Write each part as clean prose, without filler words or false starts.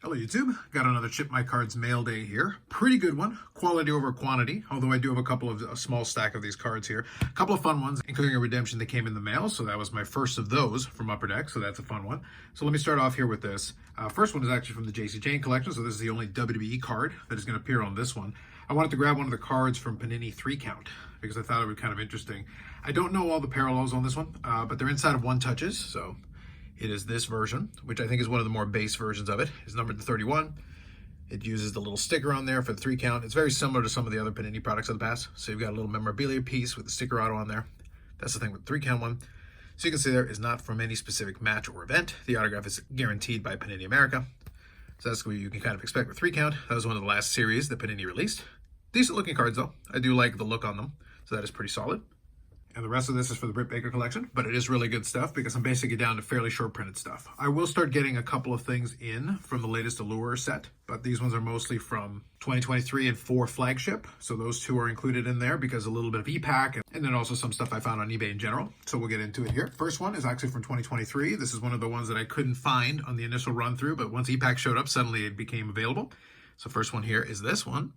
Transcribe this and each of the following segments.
Hello YouTube, got another Ship My Cards mail day here. Pretty good one, quality over quantity, although I do have a small stack of these cards here. A couple of fun ones, including a redemption that came in the mail, so that was my first of those from Upper Deck, so that's a fun one. So let me start off here with this. First one is actually from the JC Jane collection, so this is the only WWE card that is going to appear on this one. I wanted to grab one of the cards from Panini Three Count, because I thought it would be kind of interesting. I don't know all the parallels on this one, but they're inside of one touches, so it is this version, which I think is one of the more base versions of it. It's numbered to 31. It uses the little sticker on there for the 3 count. It's very similar to some of the other Panini products of the past. So you've got a little memorabilia piece with the sticker auto on there. That's the thing with the 3 count one. So you can see there is not from any specific match or event. The autograph is guaranteed by Panini America. So that's what you can kind of expect with 3 count. That was one of the last series that Panini released. Decent looking cards though. I do like the look on them. So that is pretty solid. And the rest of this is for the Britt Baker collection, but it is really good stuff because I'm basically down to fairly short printed stuff. I will start getting a couple of things in from the latest Allure set, but these ones are mostly from 2023 and 4 flagship. So those two are included in there because a little bit of e-pack and then also some stuff I found on eBay in general. So we'll get into it here. First one is actually from 2023. This is one of the ones that I couldn't find on the initial run through, but once e-pack showed up, suddenly it became available. So first one here is this one,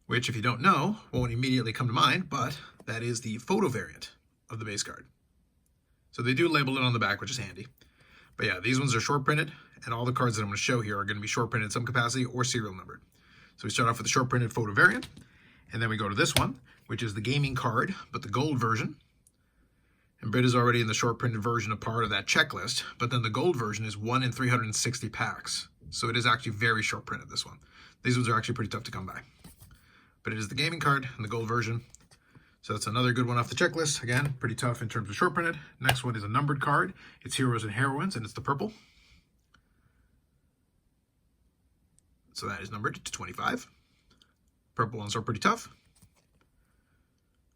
which if you don't know, won't immediately come to mind, but that is the photo variant of the base card. So they do label it on the back, which is handy. But yeah, these ones are short printed, and all the cards that I'm going to show here are going to be short printed in some capacity or serial numbered. So we start off with the short printed photo variant, and then we go to this one, which is the gaming card, but the gold version. And Britt is already in the short printed version a part of that checklist, but then the gold version is 1 in 360 packs. So it is actually very short printed, this one. These ones are actually pretty tough to come by. But it is the gaming card and the gold version. So that's another good one off the checklist. Again, pretty tough in terms of short printed. Next one is a numbered card. It's Heroes and Heroines, and it's the purple. So that is numbered to 25. Purple ones are pretty tough.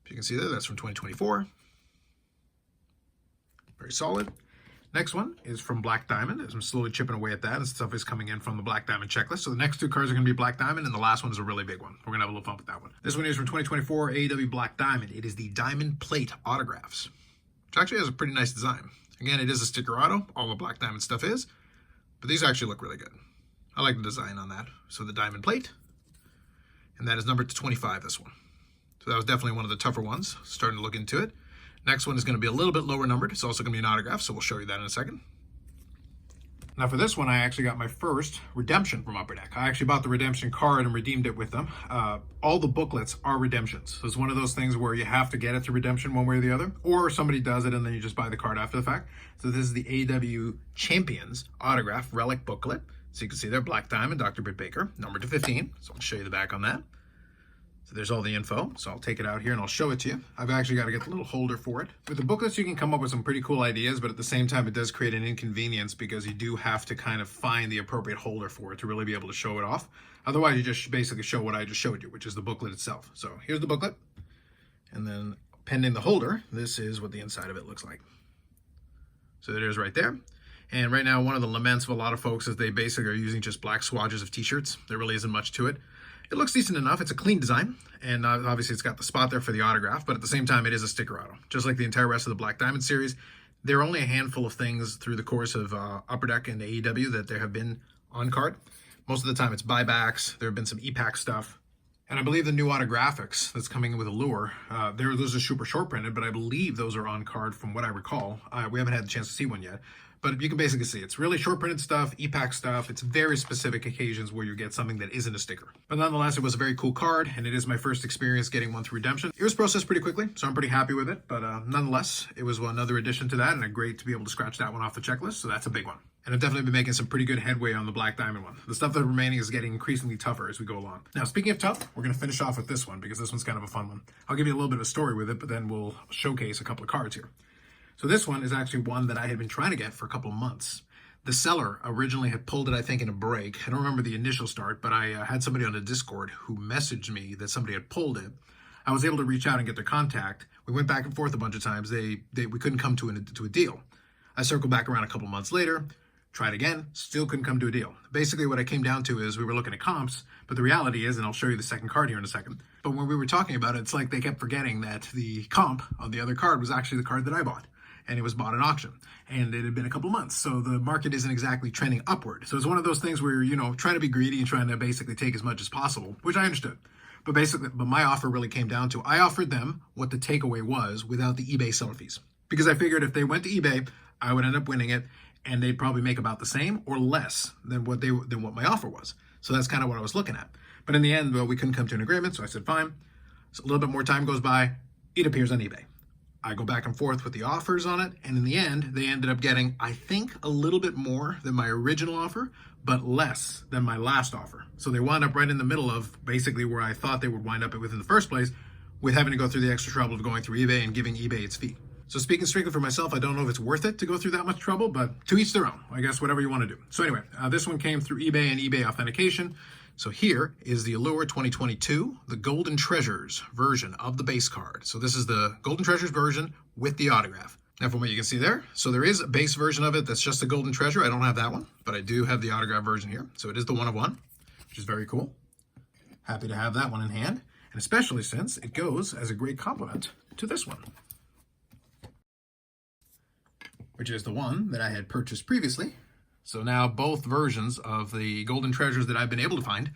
As you can see there, that's from 2024. Very solid. Next one is from Black Diamond, as I'm slowly chipping away at that, and stuff is coming in from the Black Diamond checklist. So the next 2 cards are going to be Black Diamond, and the last one is a really big one. We're going to have a little fun with that one. This one is from 2024 AEW Black Diamond. It is the Diamond Plate autographs, which actually has a pretty nice design. Again, it is a sticker auto. All the Black Diamond stuff is, but these actually look really good. I like the design on that. So the Diamond Plate, and that is numbered to 25, this one. So that was definitely one of the tougher ones, starting to look into it. Next one is going to be a little bit lower numbered. It's also going to be an autograph, so we'll show you that in a second. Now for this one, I actually got my first redemption from Upper Deck. I actually bought the redemption card and redeemed it with them. All the booklets are redemptions. So it's one of those things where you have to get it to redemption one way or the other, or somebody does it and then you just buy the card after the fact. So this is the AEW Champions autograph relic booklet. So you can see there, Black Diamond, Dr. Britt Baker, numbered to 15. So I'll show you the back on that. So there's all the info. So I'll take it out here and I'll show it to you. I've actually got to get the little holder for it. With the booklets, you can come up with some pretty cool ideas, but at the same time, it does create an inconvenience because you do have to kind of find the appropriate holder for it to really be able to show it off. Otherwise, you just basically show what I just showed you, which is the booklet itself. So here's the booklet. And then pending the holder, this is what the inside of it looks like. So it is right there. And right now, one of the laments of a lot of folks is they basically are using just black swatches of t-shirts. There really isn't much to it. It looks decent enough. It's a clean design, and obviously it's got the spot there for the autograph, but at the same time, it is a sticker auto. Just like the entire rest of the Black Diamond series, there are only a handful of things through the course of Upper Deck and AEW that there have been on card. Most of the time, it's buybacks. There have been some e-pack stuff. And I believe the new autographics that's coming in with Allure, those are super short printed, but I believe those are on card from what I recall. We haven't had the chance to see one yet. But you can basically see it's really short printed stuff, e-pack stuff. It's very specific occasions where you get something that isn't a sticker. But nonetheless, it was a very cool card, and it is my first experience getting one through redemption. It was processed pretty quickly, so I'm pretty happy with it. But nonetheless, it was another addition to that, and great to be able to scratch that one off the checklist. So that's a big one. And I've definitely been making some pretty good headway on the Black Diamond one. The stuff that remaining is getting increasingly tougher as we go along. Now, speaking of tough, we're going to finish off with this one because this one's kind of a fun one. I'll give you a little bit of a story with it, but then we'll showcase a couple of cards here. So this one is actually one that I had been trying to get for a couple of months. The seller originally had pulled it, I think, in a break. I don't remember the initial start, but I had somebody on the Discord who messaged me that somebody had pulled it. I was able to reach out and get their contact. We went back and forth a bunch of times. We couldn't come to a deal. I circled back around a couple months later, tried again, still couldn't come to a deal. Basically, what I came down to is we were looking at comps, but the reality is, and I'll show you the second card here in a second, but when we were talking about it, it's like they kept forgetting that the comp on the other card was actually the card that I bought. and it was bought at auction. And it had been a couple months, so the market isn't exactly trending upward. So it's one of those things where, you know, trying to be greedy and trying to basically take as much as possible, which I understood. But my offer really came down to, I offered them what the takeaway was without the eBay seller fees. Because I figured if they went to eBay, I would end up winning it, and they'd probably make about the same or less than what my offer was. So that's kind of what I was looking at. But in the end, well, we couldn't come to an agreement, so I said, fine. So a little bit more time goes by, it appears on eBay. I go back and forth with the offers on it, and in the end, they ended up getting, I think, a little bit more than my original offer, but less than my last offer. So they wound up right in the middle of basically where I thought they would wind up within the first place, with having to go through the extra trouble of going through eBay and giving eBay its fee. So speaking strictly for myself, I don't know if it's worth it to go through that much trouble, but to each their own. I guess whatever you want to do. So anyway, this one came through eBay and eBay authentication. So here is the Allure 2022, the Golden Treasures version of the base card. So this is the Golden Treasures version with the autograph. Now from what you can see there, so there is a base version of it that's just the Golden Treasure. I don't have that one, but I do have the autograph version here. So it is the one of one, which is very cool. Happy to have that one in hand, and especially since it goes as a great complement to this one, which is the one that I had purchased previously. So now both versions of the Golden Treasures that I've been able to find,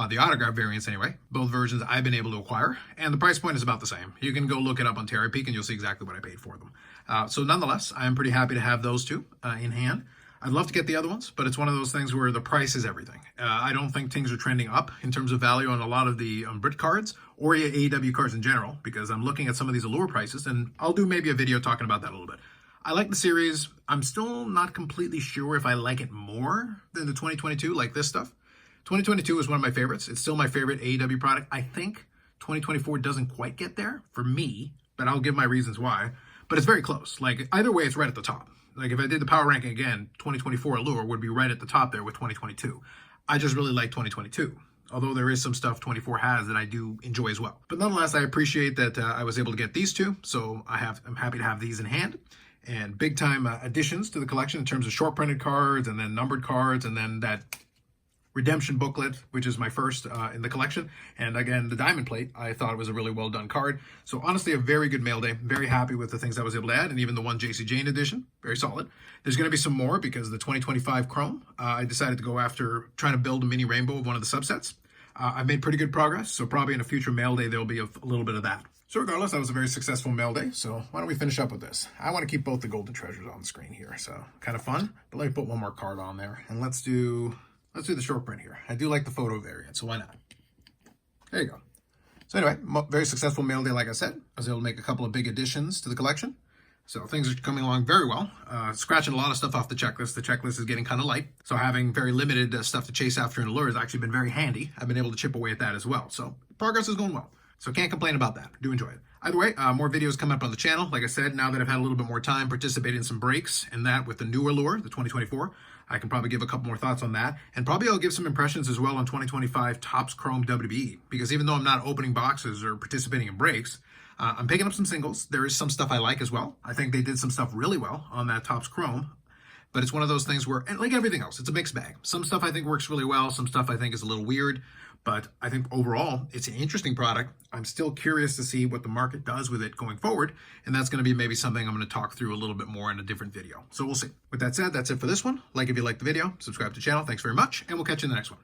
the autograph variants anyway, both versions I've been able to acquire, and the price point is about the same. You can go look it up on Terry Peak and you'll see exactly what I paid for them. So nonetheless, I'm pretty happy to have those two in hand. I'd love to get the other ones, but it's one of those things where the price is everything. I don't think things are trending up in terms of value on a lot of the Britt cards or AEW cards in general, because I'm looking at some of these Allure prices, and I'll do maybe a video talking about that a little bit. I like the series. I'm still not completely sure if I like it more than the 2022, like this stuff. 2022 is one of my favorites. It's still my favorite AEW product. I think 2024 doesn't quite get there for me, but I'll give my reasons why. But it's very close. Like, either way, it's right at the top. Like, if I did the power ranking again, 2024 Allure would be right at the top there with 2022. I just really like 2022. Although there is some stuff 24 has that I do enjoy as well. But nonetheless, I appreciate that I was able to get these two. So I'm happy to have these in hand. And big time additions to the collection in terms of short printed cards and then numbered cards and then that redemption booklet, which is my first in the collection. And again, the diamond plate, I thought it was a really well done card. So honestly, a very good mail day. Very happy with the things I was able to add, and even the one JC Jane edition, very solid. There's going to be some more because the 2025 Chrome, I decided to go after trying to build a mini rainbow of one of the subsets. I've made pretty good progress, so probably in a future mail day, there'll be a little bit of that. So regardless, that was a very successful mail day, so why don't we finish up with this? I want to keep both the Golden Treasures on the screen here, so kind of fun, but let me put one more card on there, and let's do the short print here. I do like the photo variant, so why not? There you go. So anyway, very successful mail day, like I said. I was able to make a couple of big additions to the collection, so things are coming along very well. Scratching a lot of stuff off the checklist. The checklist is getting kind of light, so having very limited stuff to chase after in Allure has actually been very handy. I've been able to chip away at that as well, so progress is going well. So can't complain about that. Do enjoy it. Either way, more videos coming up on the channel. Like I said, now that I've had a little bit more time participating in some breaks and that with the newer Allure, the 2024, I can probably give a couple more thoughts on that. And probably I'll give some impressions as well on 2025 Topps Chrome WWE, because even though I'm not opening boxes or participating in breaks, I'm picking up some singles. There is some stuff I like as well. I think they did some stuff really well on that Topps Chrome. But it's one of those things where, and like everything else, it's a mixed bag. Some stuff I think works really well. Some stuff I think is a little weird. But I think overall, it's an interesting product. I'm still curious to see what the market does with it going forward. And that's going to be maybe something I'm going to talk through a little bit more in a different video. So we'll see. With that said, that's it for this one. Like if you liked the video, subscribe to the channel. Thanks very much. And we'll catch you in the next one.